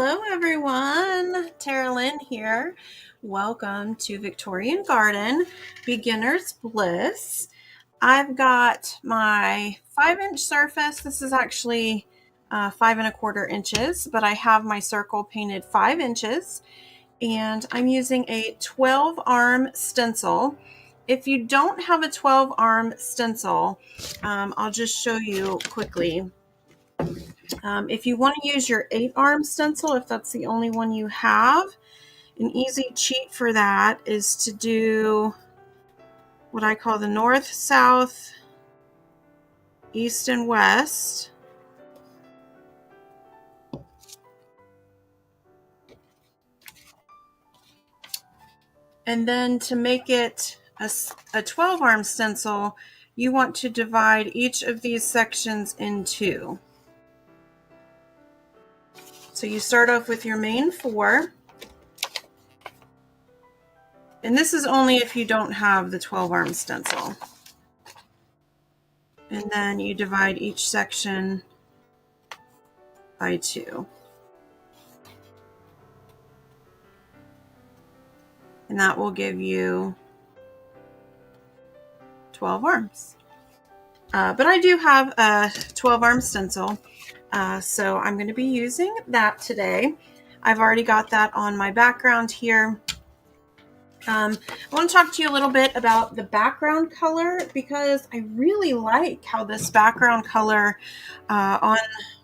Hello everyone, Tara Lynn here. Welcome to Victorian Garden, Beginner's Bliss. I've got my 5-inch surface. This is actually 5¼ inches, but I have my circle painted 5 inches, and I'm using a 12-arm stencil. If you don't have a 12-arm stencil, I'll just show you quickly. If you want to use your 8-arm stencil, if that's the only one you have, an easy cheat for that is to do what I call the north, south, east, and west. And then to make it a 12-arm stencil, you want to divide each of these sections in 2. So you start off with your main 4. And this is only if you don't have the 12-arm stencil. And then you divide each section by 2. And that will give you 12 arms. But I do have a 12-arm stencil, so I'm going to be using that today. I've already got that on my background here. I want to talk to you a little bit about the background color, because I really like how this background color on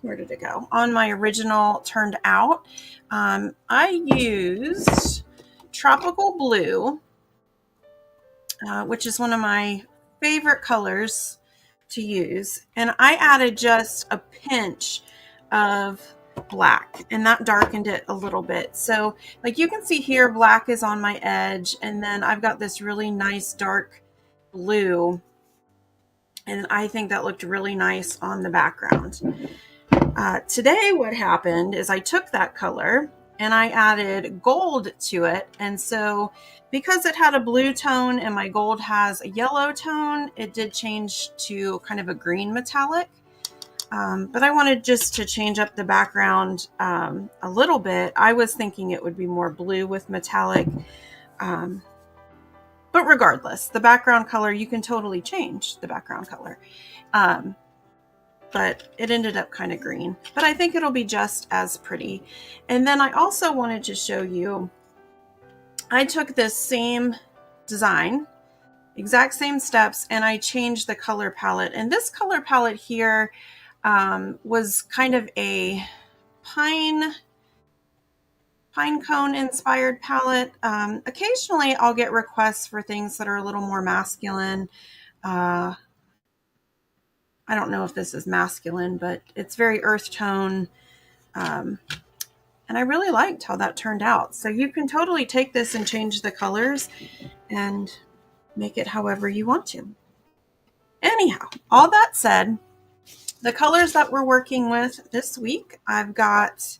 my original turned out. I used Tropical Blue, which is one of my favorite colors to use, and I added just a pinch of black, and that darkened it a little bit. So like you can see here, black is on my edge, and then I've got this really nice dark blue, and I think that looked really nice on the background. Today what happened is I took that color and I added gold to it, and so because it had a blue tone and my gold has a yellow tone, it did change to kind of a green metallic. But I wanted just to change up the background a little bit. I was thinking it would be more blue with metallic. But regardless, the background color, you can totally change the background color. But it ended up kind of green. But I think it'll be just as pretty. And then I also wanted to show you, I took this same design, exact same steps, and I changed the color palette. And this color palette here was kind of a pine cone inspired palette. Occasionally I'll get requests for things that are a little more masculine. I don't know if this is masculine, but it's very earth tone. And I really liked how that turned out. So you can totally take this and change the colors and make it however you want to. Anyhow, all that said, the colors that we're working with this week, I've got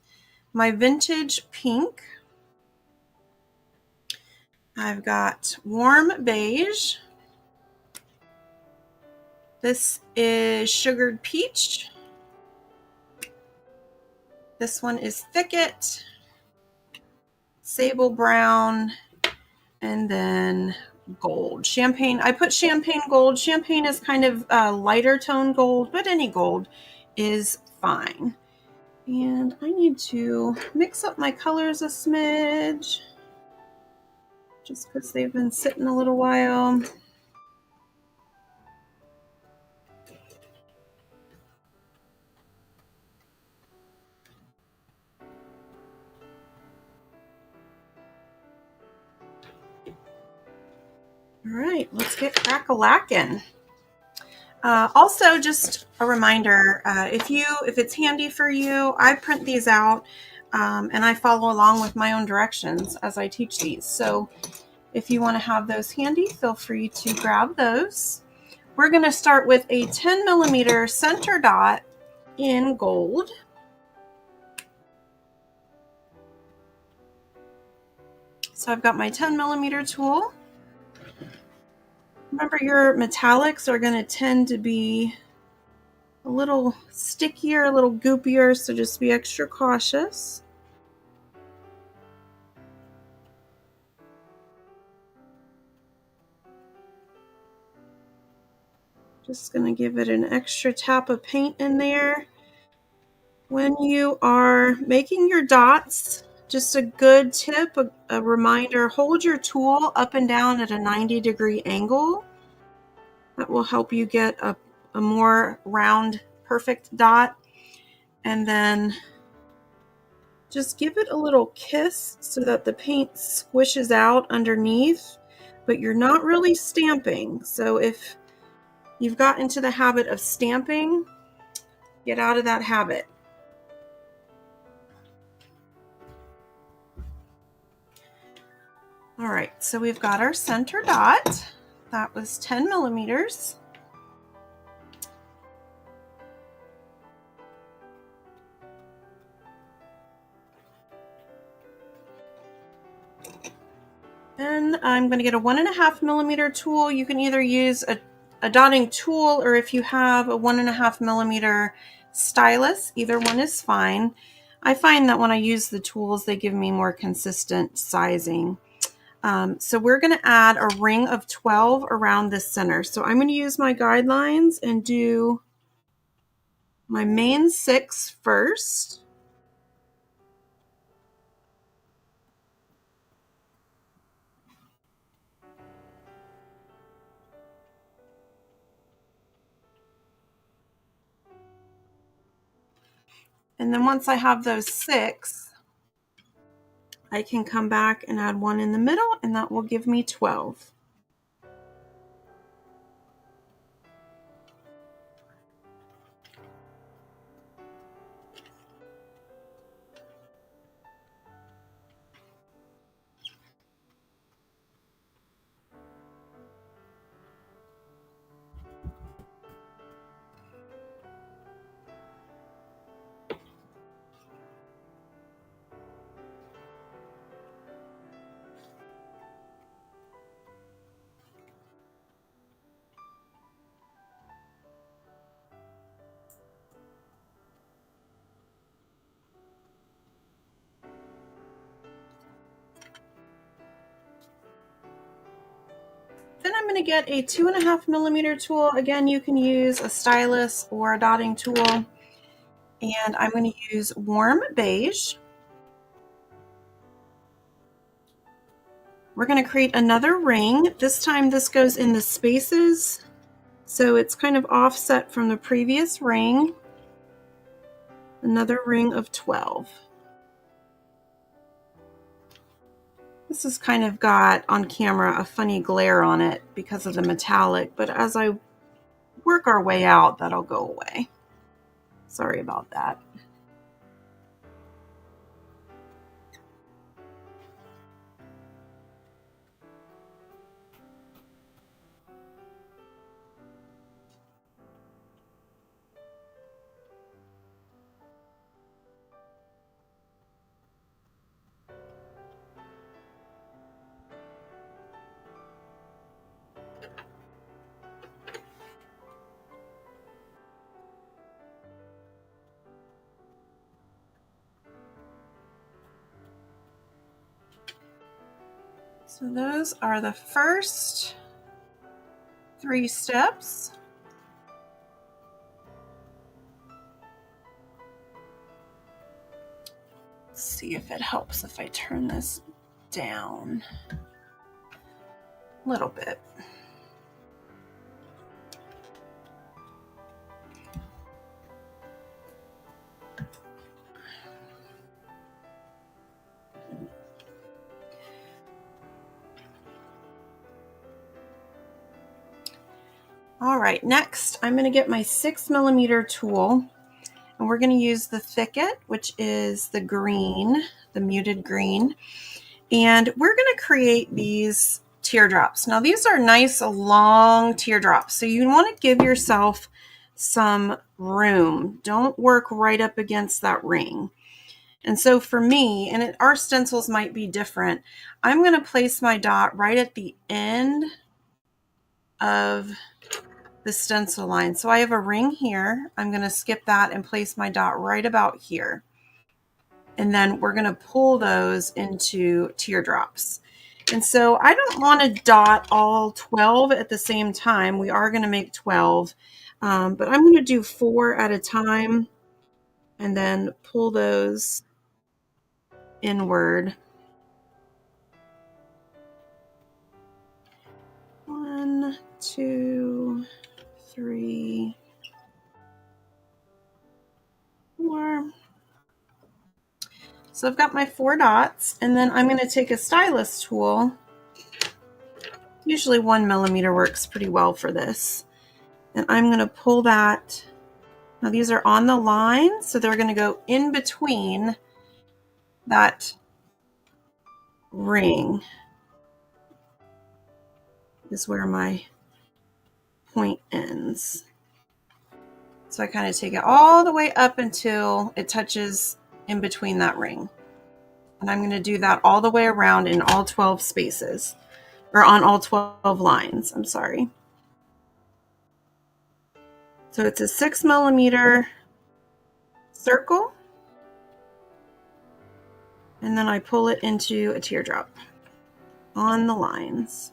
my vintage pink. I've got warm beige. This is sugared peach. This one is Thicket, Sable brown, and then gold. Champagne. I put champagne gold. Champagne is kind of a lighter tone gold, but any gold is fine. And I need to mix up my colors a smidge, just because they've been sitting a little while. All right, let's get crack-a-lackin'. Also, just a reminder, if it's handy for you, I print these out and I follow along with my own directions as I teach these. So if you want to have those handy, feel free to grab those. We're going to start with a 10mm center dot in gold. So I've got my 10mm tool. Remember, your metallics are going to tend to be a little stickier, a little goopier, so just be extra cautious. Just going to give it an extra tap of paint in there. When you are making your dots, just a good tip, a reminder, hold your tool up and down at a 90-degree angle. That will help you get a more round, perfect dot. And then just give it a little kiss so that the paint squishes out underneath, but you're not really stamping. So if you've got into the habit of stamping, get out of that habit. All right, so we've got our center dot. That was 10 millimeters. Then I'm going to get a 1.5 millimeter tool. You can either use a dotting tool, or if you have a 1.5 millimeter stylus, either one is fine. I find that when I use the tools, they give me more consistent sizing. So we're going to add a ring of 12 around the center. So I'm going to use my guidelines and do my main 6 first. And then once I have those 6, I can come back and add 1 in the middle, and that will give me 12. Then I'm going to get a 2.5 millimeter tool. Again, you can use a stylus or a dotting tool. And I'm going to use warm beige. We're going to create another ring. This time this goes in the spaces, so it's kind of offset from the previous ring. Another ring of 12. This has kind of got, on camera, a funny glare on it because of the metallic, but as I work our way out, that'll go away. Sorry about that. So those are the first 3 steps. Let's see if it helps if I turn this down a little bit. All right, next I'm going to get my 6 millimeter tool, and we're going to use the Thicket, which is the green, the muted green, and we're going to create these teardrops. Now these are nice long teardrops, so you want to give yourself some room. Don't work right up against that ring. And so for me, and our stencils might be different, I'm going to place my dot right at the end of the stencil line. So I have a ring here. I'm going to skip that and place my dot right about here. And then we're going to pull those into teardrops. And so I don't want to dot all 12 at the same time. We are going to make 12, but I'm going to do 4 at a time and then pull those inward. 1, 2, 3, 4. So I've got my 4 dots, and then I'm going to take a stylus tool. Usually 1 millimeter works pretty well for this. And I'm going to pull that. Now these are on the line, so they're going to go in between that ring is where my point ends. So I kind of take it all the way up until it touches in between that ring. And I'm going to do that all the way around in all 12 spaces, or on all 12 lines, I'm sorry. So it's a 6 millimeter circle, and then I pull it into a teardrop on the lines.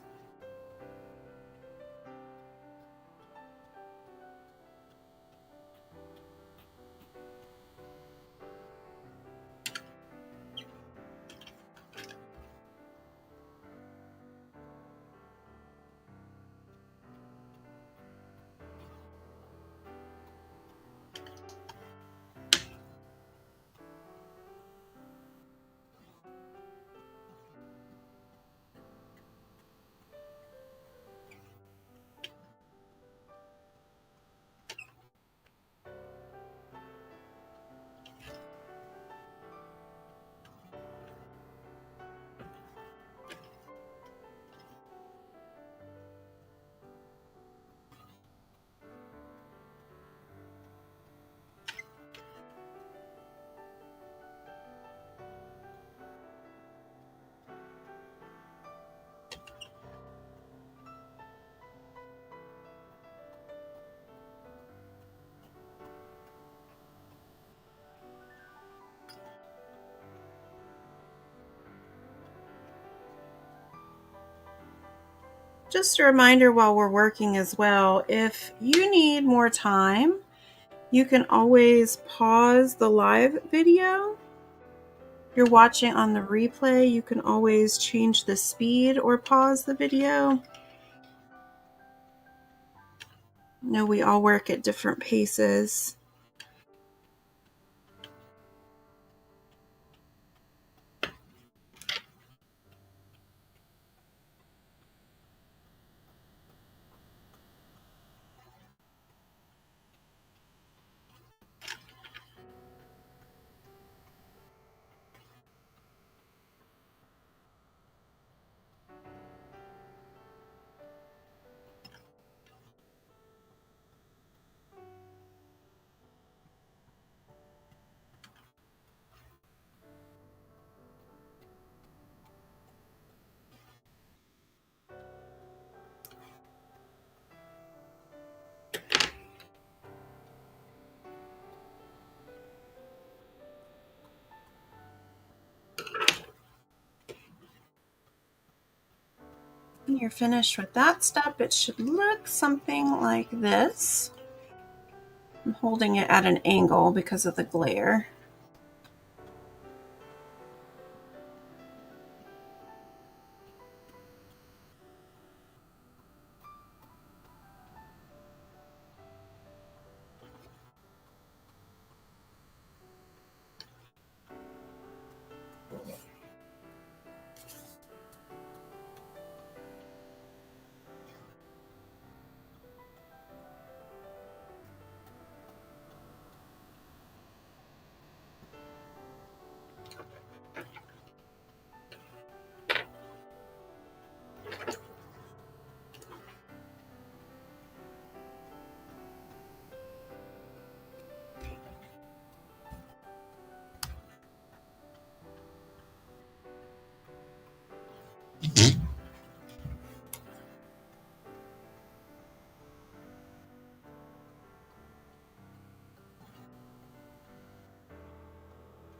Just a reminder while we're working as well, if you need more time, you can always pause the live video. If you're watching on the replay, you can always change the speed or pause the video. I know we all work at different paces. When you're finished with that step, it should look something like this. I'm holding it at an angle because of the glare.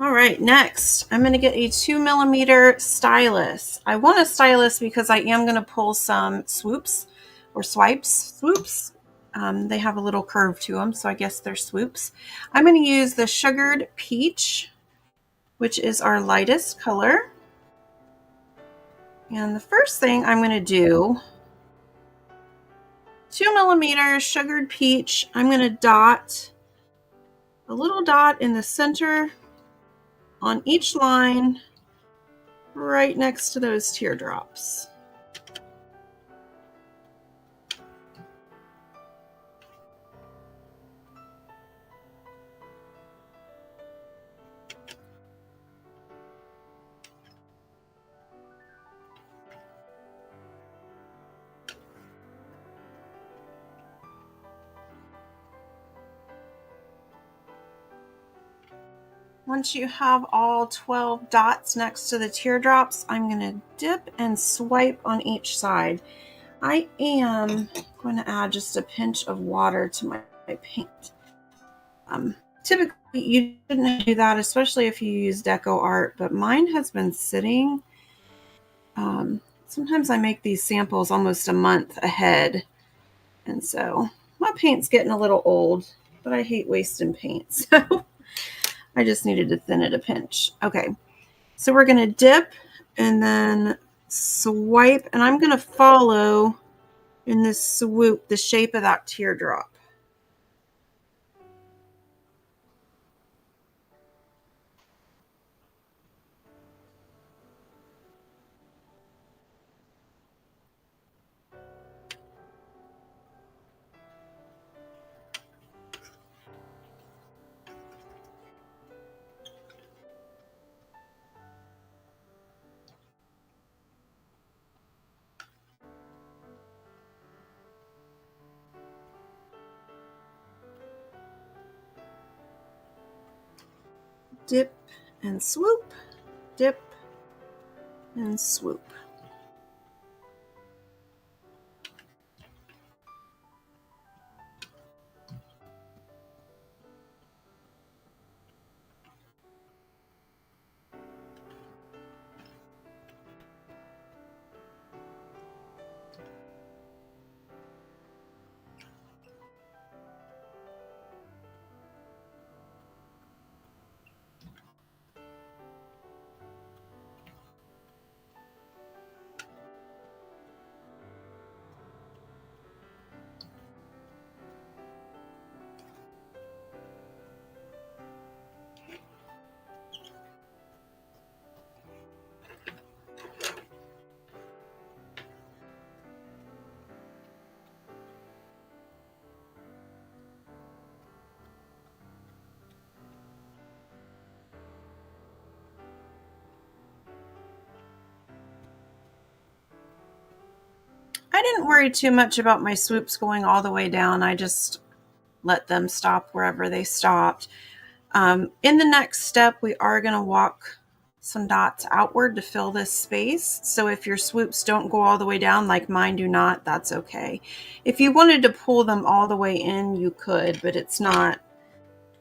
All right, next, I'm going to get a 2mm stylus. I want a stylus because I am going to pull some swoops or swoops. They have a little curve to them, so I guess they're swoops. I'm going to use the Sugared Peach, which is our lightest color. And the first thing I'm going to do, 2mm Sugared Peach, I'm going to dot a little dot in the center on each line right next to those teardrops. Once you have all 12 dots next to the teardrops, I'm going to dip and swipe on each side. I am going to add just a pinch of water to my paint. Typically, you shouldn't do that, especially if you use Decoart, but mine has been sitting. Sometimes I make these samples almost a month ahead, and so my paint's getting a little old, but I hate wasting paint, so I just needed to thin it a pinch. Okay, so we're going to dip and then swipe, and I'm going to follow in this swoop the shape of that teardrop. Dip and swoop, dip and swoop. I didn't worry too much about my swoops going all the way down. I just let them stop wherever they stopped. In the next step, we are going to walk some dots outward to fill this space. So if your swoops don't go all the way down, like mine do not, that's okay. If you wanted to pull them all the way in, you could, but it's not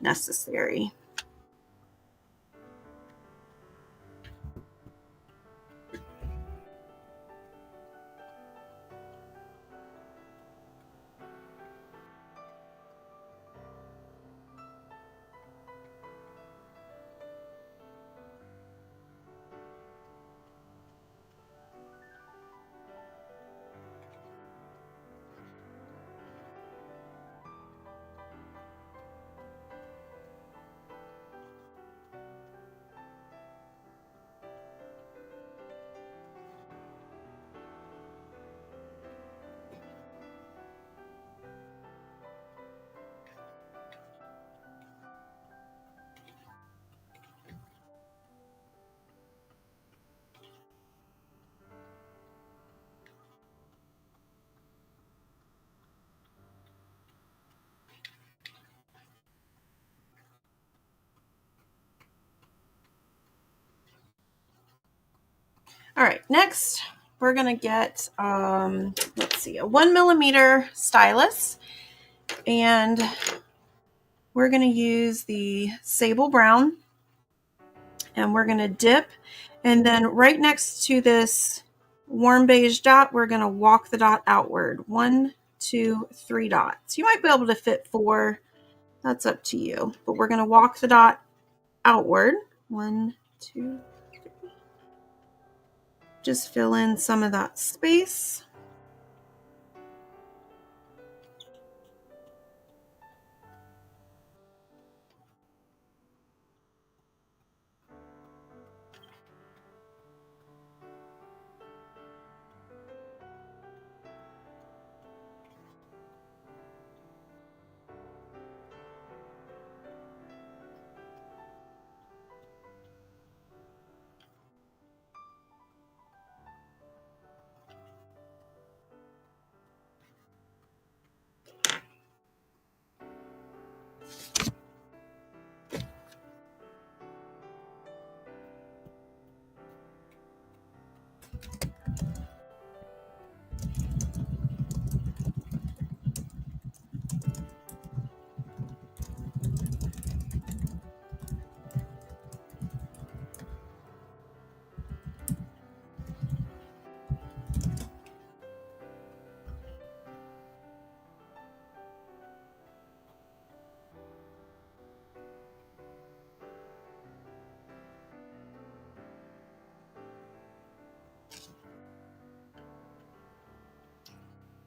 necessary. All right, next we're gonna get, let's see, a 1mm stylus, and we're gonna use the Sable Brown. And we're going to dip, and then right next to this warm beige dot, we're going to walk the dot outward. 1, 2, 3 dots. You might be able to fit 4. That's up to you. But we're going to walk the dot outward. 1, 2, 3. Just fill in some of that space.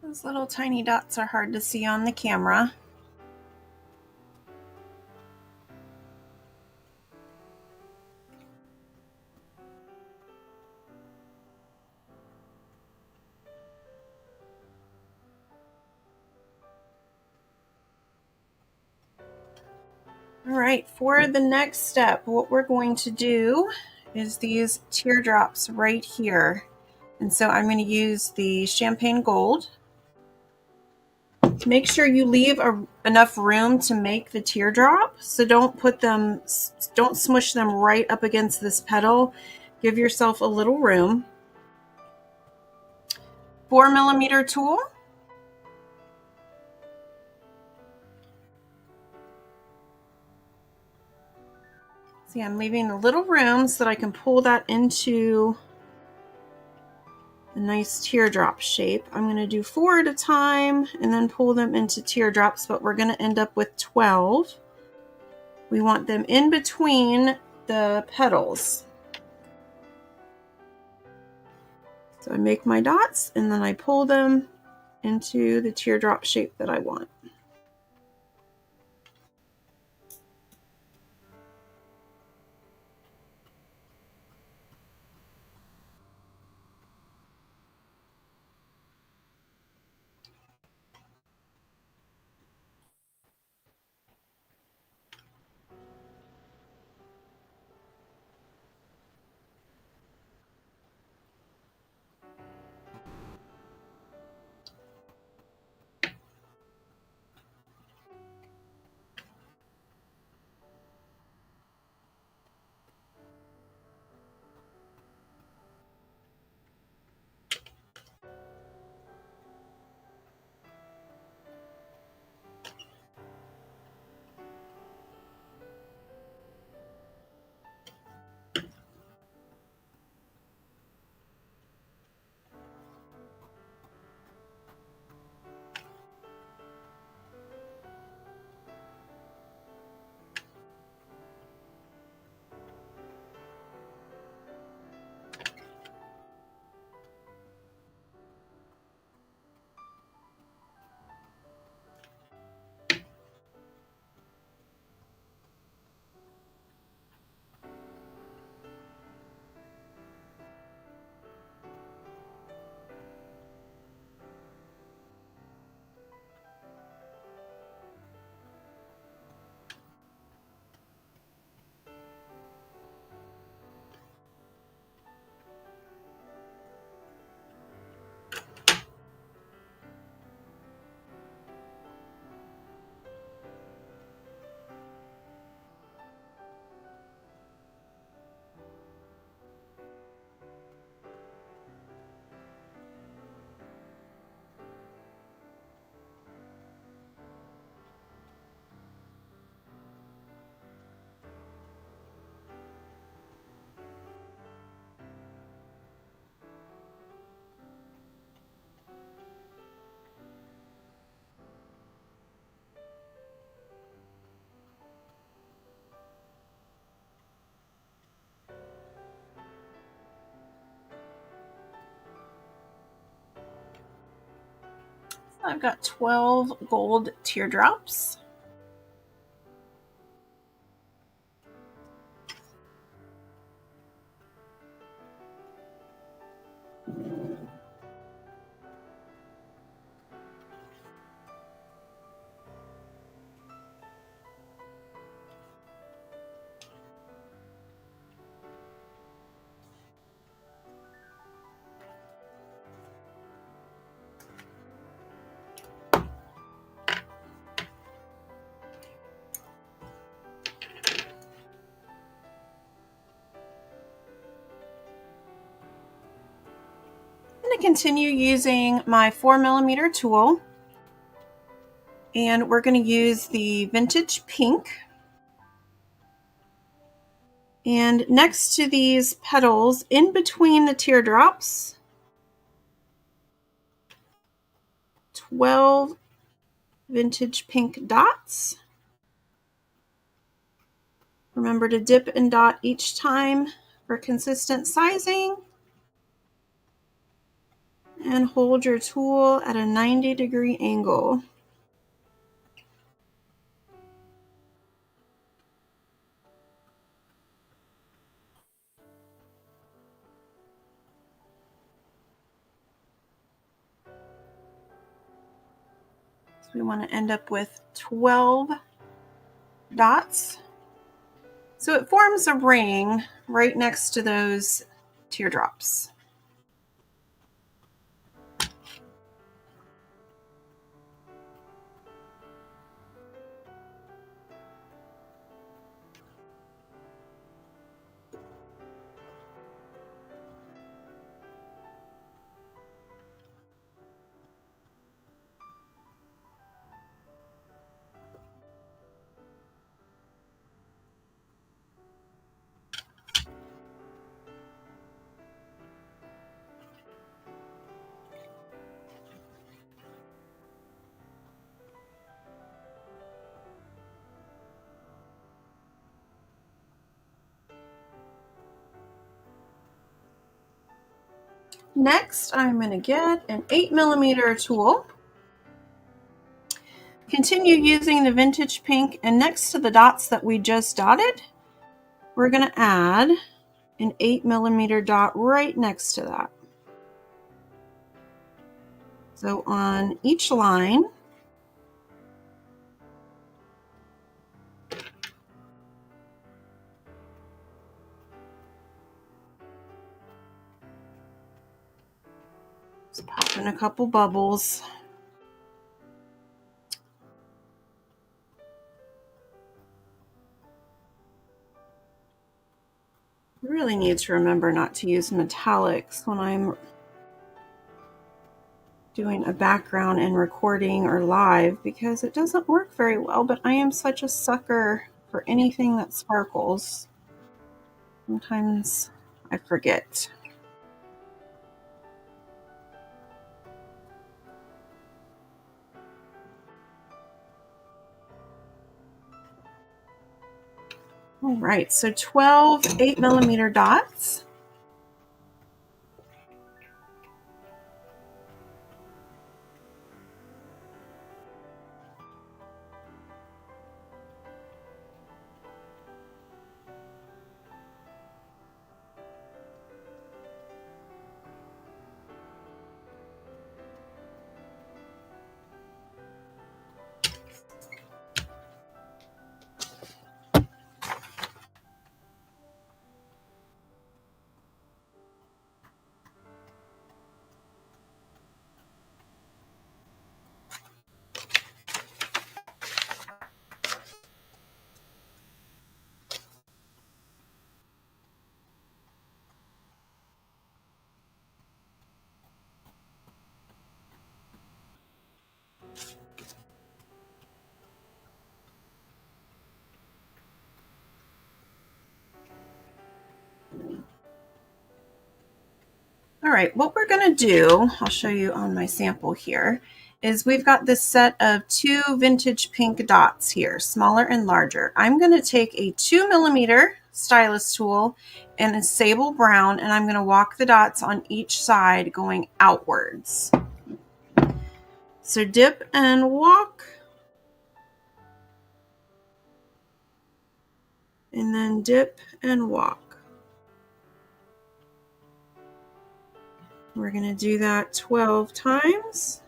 Those little tiny dots are hard to see on the camera. All right, for the next step, what we're going to do is these teardrops right here. And so I'm going to use the champagne gold. Make sure you leave enough room to make the teardrop. So don't smush them right up against this petal. Give yourself a little room. 4mm tool. See, I'm leaving a little room so that I can pull that into a nice teardrop shape. I'm going to do 4 at a time and then pull them into teardrops, but we're going to end up with 12. We want them in between the petals. So I make my dots and then I pull them into the teardrop shape that I want. I've got 12 gold teardrops. I'm going to continue using my 4mm tool, and we're going to use the vintage pink. And next to these petals, in between the teardrops, 12 vintage pink dots. Remember to dip and dot each time for consistent sizing. And hold your tool at a 90-degree angle. So we want to end up with 12 dots. So it forms a ring right next to those teardrops. Next, I'm going to get an 8mm tool. Continue using the vintage pink, and next to the dots that we just dotted, we're going to add an 8mm dot right next to that. So on each line, just pop in a couple bubbles. I really need to remember not to use metallics when I'm doing a background and recording or live, because it doesn't work very well, but I am such a sucker for anything that sparkles. Sometimes I forget. All right, so 12 8mm dots. All right, what we're going to do, I'll show you on my sample here, is we've got this set of 2 vintage pink dots here, smaller and larger. I'm going to take a 2mm stylus tool and a sable brown, and I'm going to walk the dots on each side going outwards. So dip and walk. And then dip and walk. We're going to do that 12 times.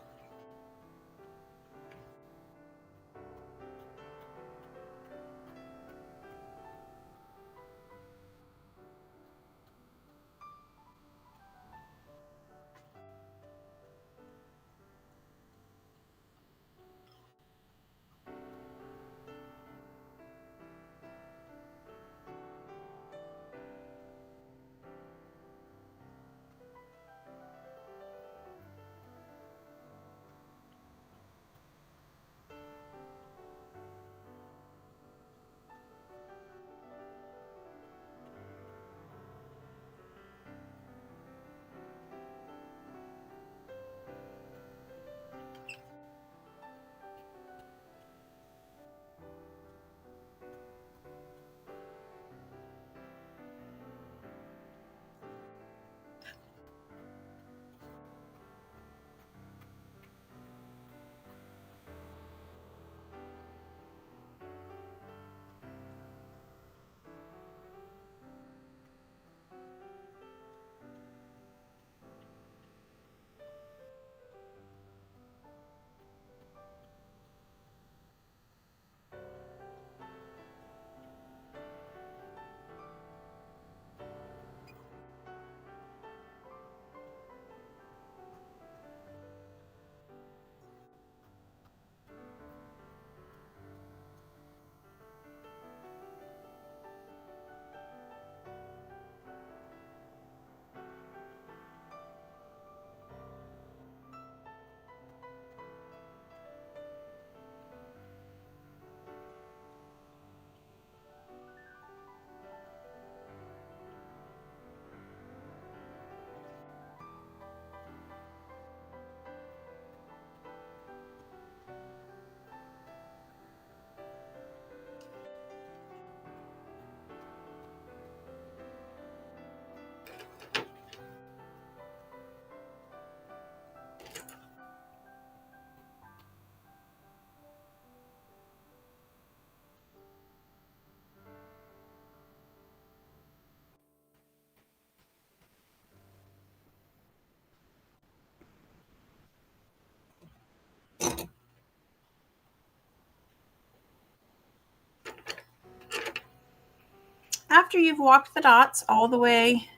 After you've walked the dots all the way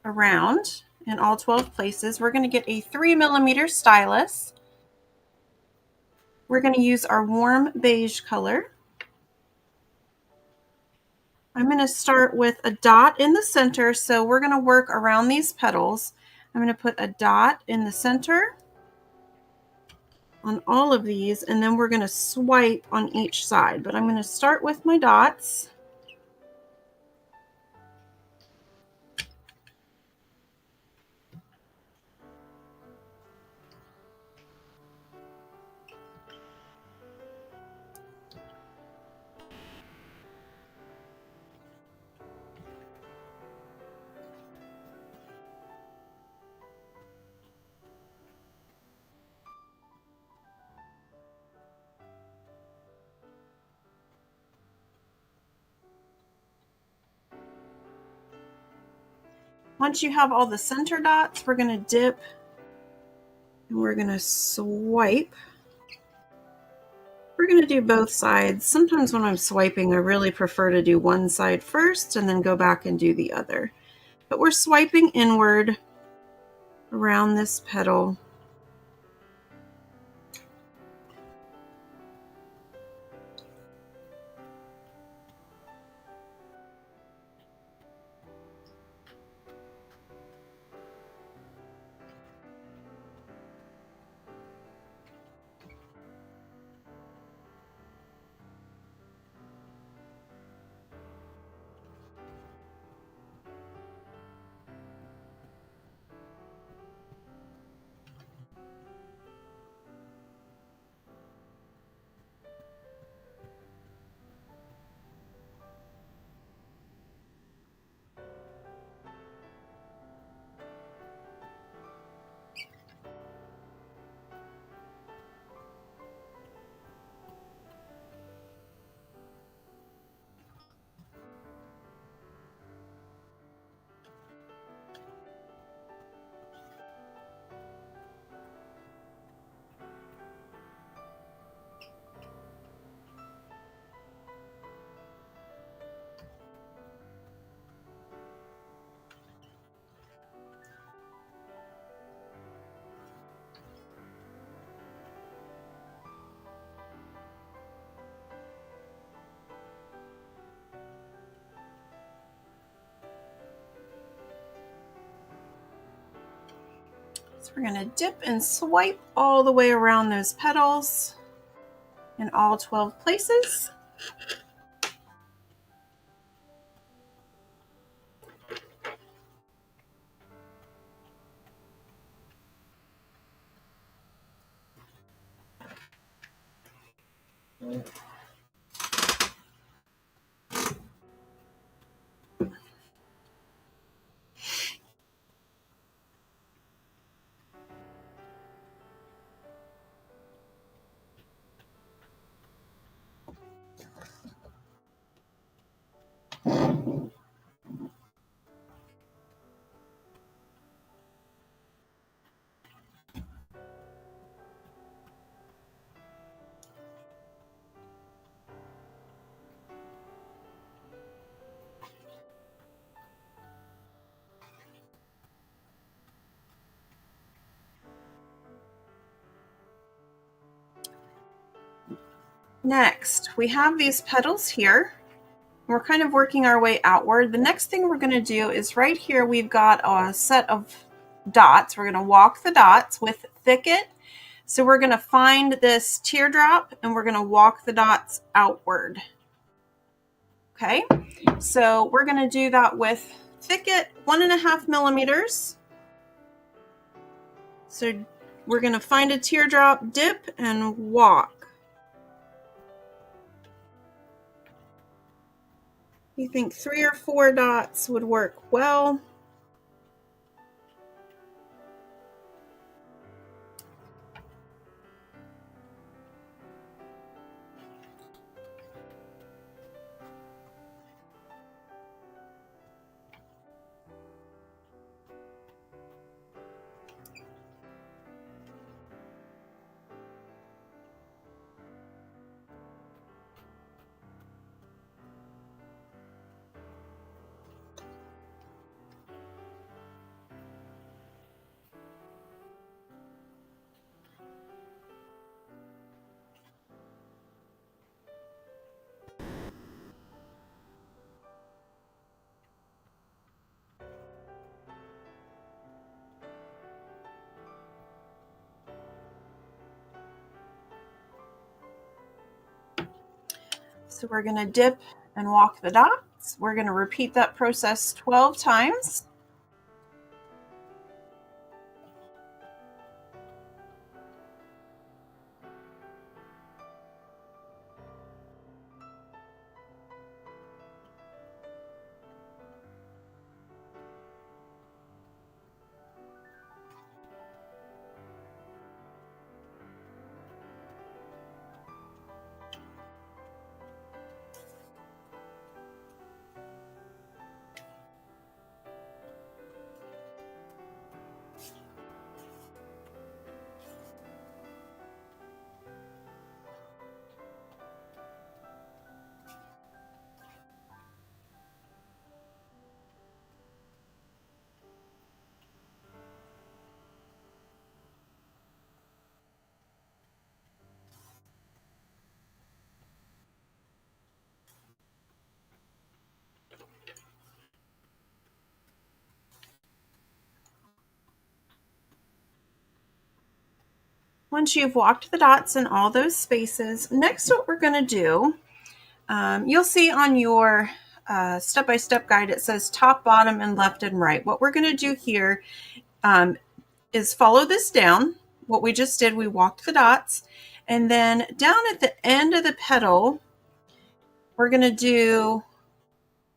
around in all 12 places, we're going to get a 3mm stylus. We're going to use our warm beige color. I'm going to start with a dot in the center, so we're going to work around these petals. I'm going to put a dot in the center on all of these, and then we're going to swipe on each side. But I'm going to start with my dots. Once you have all the center dots, we're going to dip and we're going to swipe. We're going to do both sides. Sometimes when I'm swiping, I really prefer to do one side first and then go back and do the other. But we're swiping inward around this petal. So we're going to dip and swipe all the way around those petals in all 12 places. Next, we have these petals here. We're kind of working our way outward. The next thing we're going to do is right here, we've got a set of dots. We're going to walk the dots with Thicket. So we're going to find this teardrop and we're going to walk the dots outward. Okay, so we're going to do that with Thicket 1.5 millimeters. So we're going to find a teardrop, dip, and walk. You think 3 or 4 dots would work well. So we're going to dip and walk the dots. We're going to repeat that process 12 times. Once you've walked the dots in all those spaces, next what we're going to do, you'll see on your step-by-step guide, it says top, bottom, and left and right. What we're going to do here is follow this down. What we just did, we walked the dots, and then down at the end of the petal, we're going to do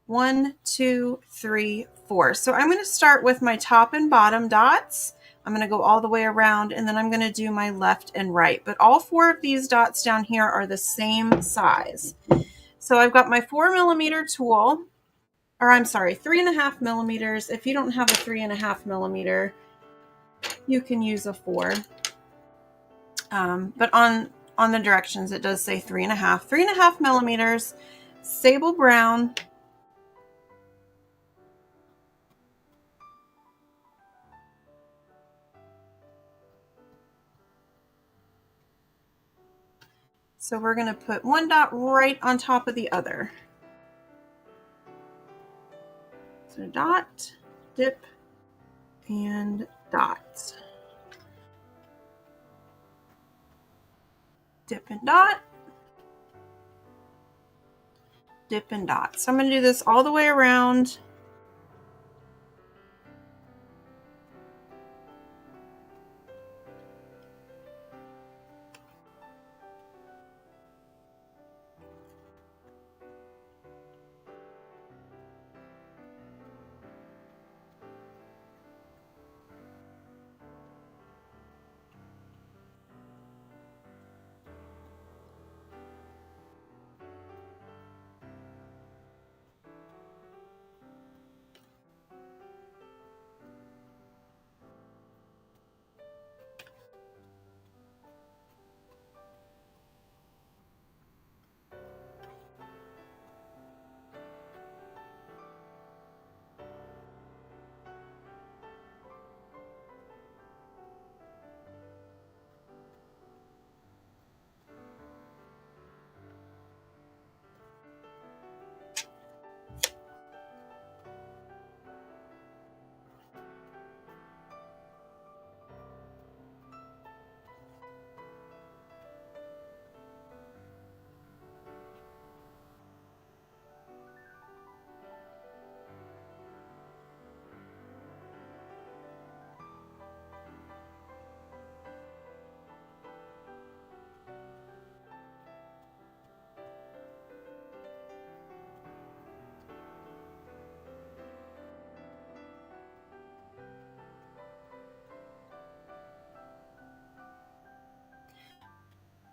1, 2, 3, 4. So I'm going to start with my top and bottom dots. I'm going to go all the way around, and then I'm going to do my left and right. But all 4 of these dots down here are the same size. So I've got my 4 millimeter tool, or I'm sorry, 3.5 millimeters. If you don't have a 3.5 millimeter, you can use a 4. But on the directions, it does say 3.5. 3.5 millimeters, sable brown. So we're going to put one dot right on top of the other. So dot, dip, and dot. dip and dot, dip and dot. So I'm going to do this all the way around.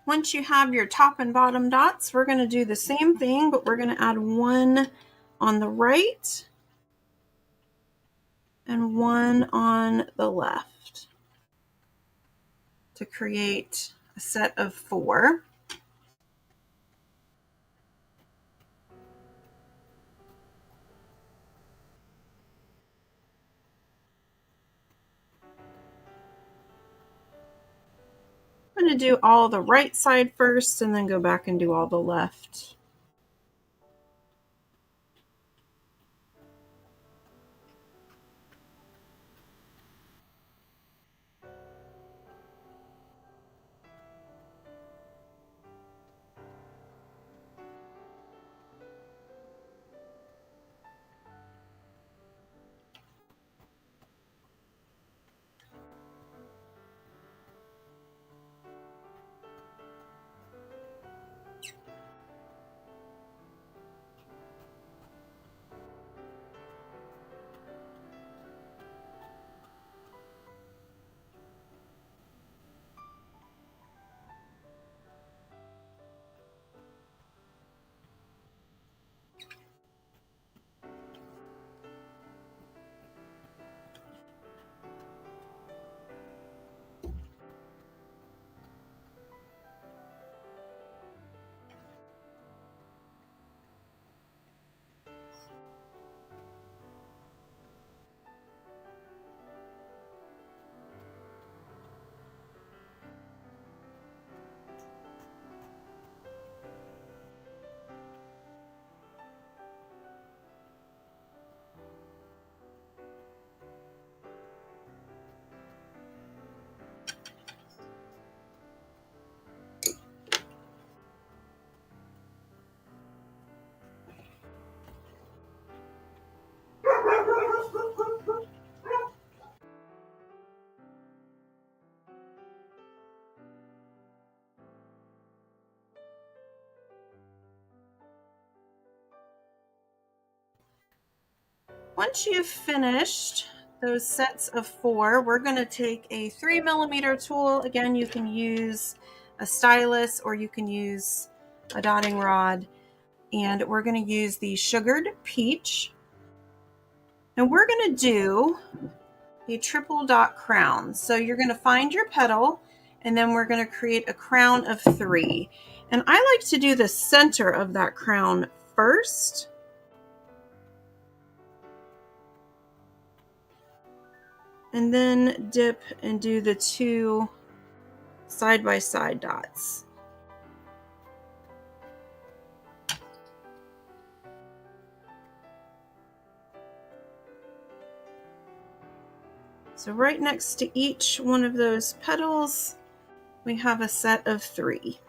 Once you have your top and bottom dots, we're going to do the same thing, but we're going to add one on the right and one on the left to create a set of 4. I'm going to do all the right side first and then go back and do all the left. Once you've finished those sets of 4, we're going to take a 3mm tool. Again, you can use a stylus or you can use a dotting rod. And we're going to use the Sugared Peach. And we're going to do a triple dot crown. So you're going to find your petal and then we're going to create a crown of 3. And I like to do the center of that crown first. And then dip and do the 2 side-by-side dots. So right next to each one of those petals, we have a set of 3.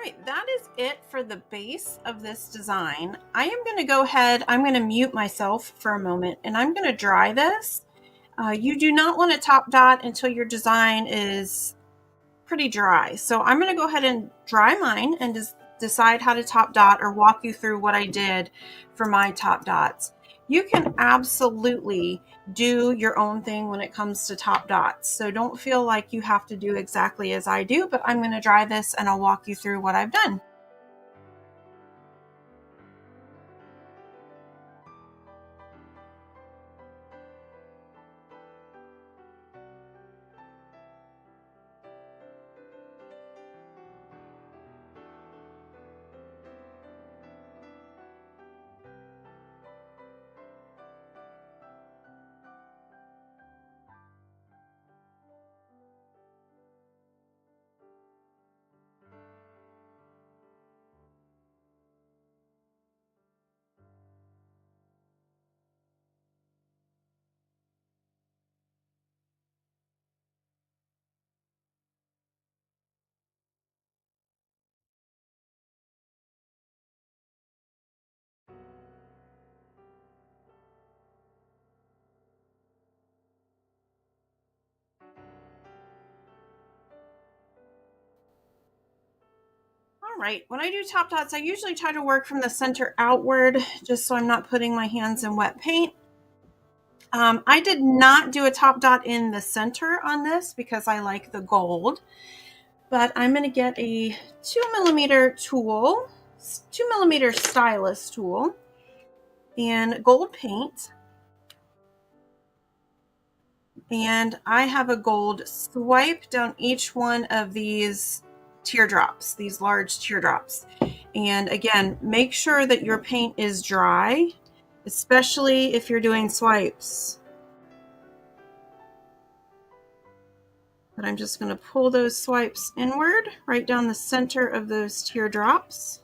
right, that is it for the base of this design. I am going to go ahead, I'm going to mute myself for a moment, and I'm going to dry this. You do not want to top dot until your design is pretty dry. So I'm going to go ahead and dry mine and just decide how to top dot or walk you through what I did for my top dots. You can absolutely do your own thing when it comes to top dots. So don't feel like you have to do exactly as I do, but I'm going to dry this and I'll walk you through what I've done. All right, when I do top dots, I usually try to work from the center outward, just so I'm not putting my hands in wet paint. I did not do a top dot in the center on this because I like the gold, but I'm going to get a 2mm tool, 2mm stylus tool, and gold paint. And I have a gold swipe down each one of these teardrops, these large teardrops. And again, make sure that your paint is dry, especially if you're doing swipes. But I'm just going to pull those swipes inward, right down the center of those teardrops.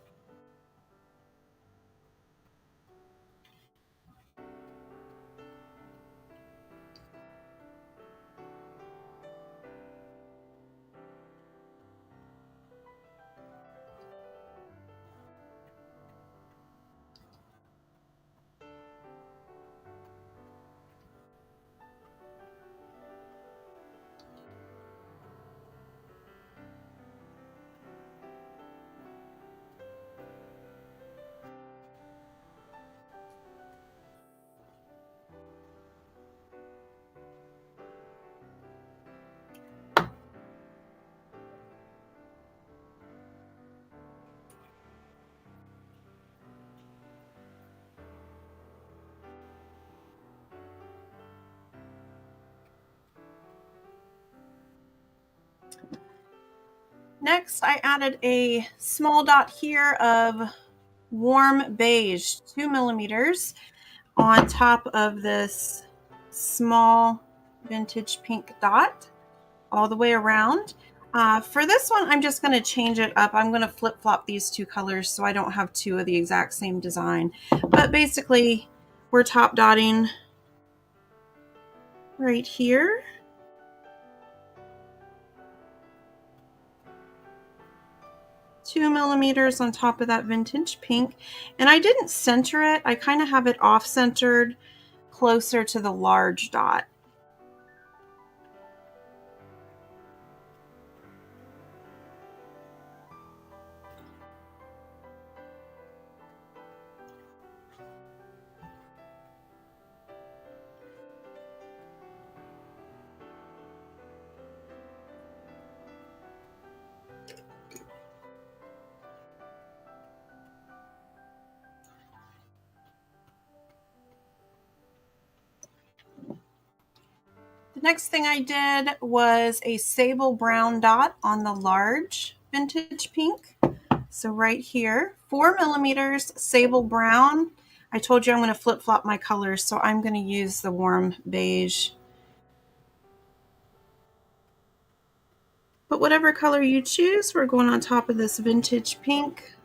Next, I added a small dot here of warm beige, 2mm, on top of this small vintage pink dot all the way around. For this one, I'm just going to change it up. I'm going to flip-flop these two colors so I don't have two of the exact same design. But basically, we're top dotting right here. Two millimeters on top of that vintage pink. And I didn't center it. I kind of have it off-centered closer to the large dot. The next thing I did was a sable brown dot on the large vintage pink. So right here, 4mm sable brown. I told you I'm going to flip-flop my colors, so I'm going to use the warm beige. But whatever color you choose, we're going on top of this vintage pink.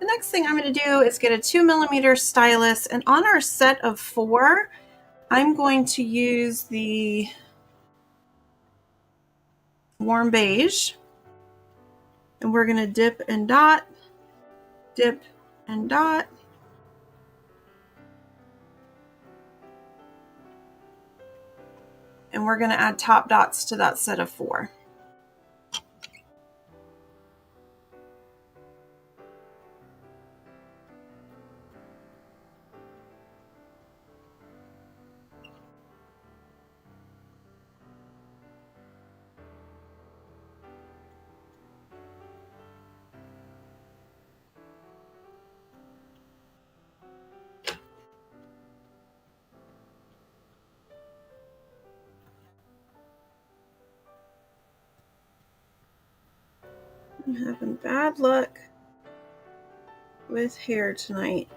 The next thing I'm going to do is get a 2mm stylus, and on our set of 4, I'm going to use the warm beige, and we're going to dip and dot, dip and dot. And we're going to add top dots to that set of 4. I'm having bad luck with hair tonight.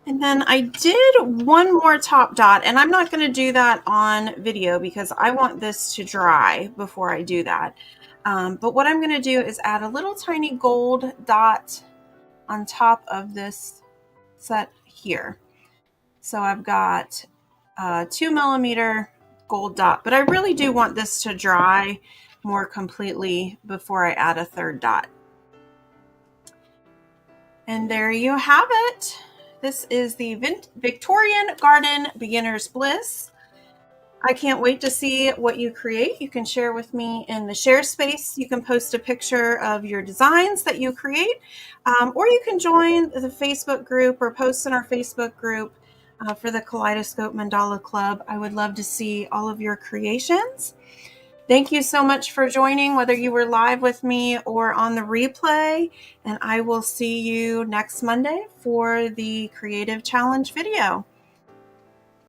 And then I did one more top dot, and I'm not going to do that on video because I want this to dry before I do that. But what I'm going to do is add a little tiny gold dot on top of this set here. So I've got a 2mm gold dot, but I really do want this to dry more completely before I add a third dot. And there you have it. This is the Victorian Garden Beginner's Bliss. I can't wait to see what you create. You can share with me in the share space. You can post a picture of your designs that you create, or you can join the Facebook group or post in our Facebook group for the Kaleidoscope Mandala Club. I would love to see all of your creations. Thank you so much for joining, whether you were live with me or on the replay, and I will see you next Monday for the Creative Challenge video.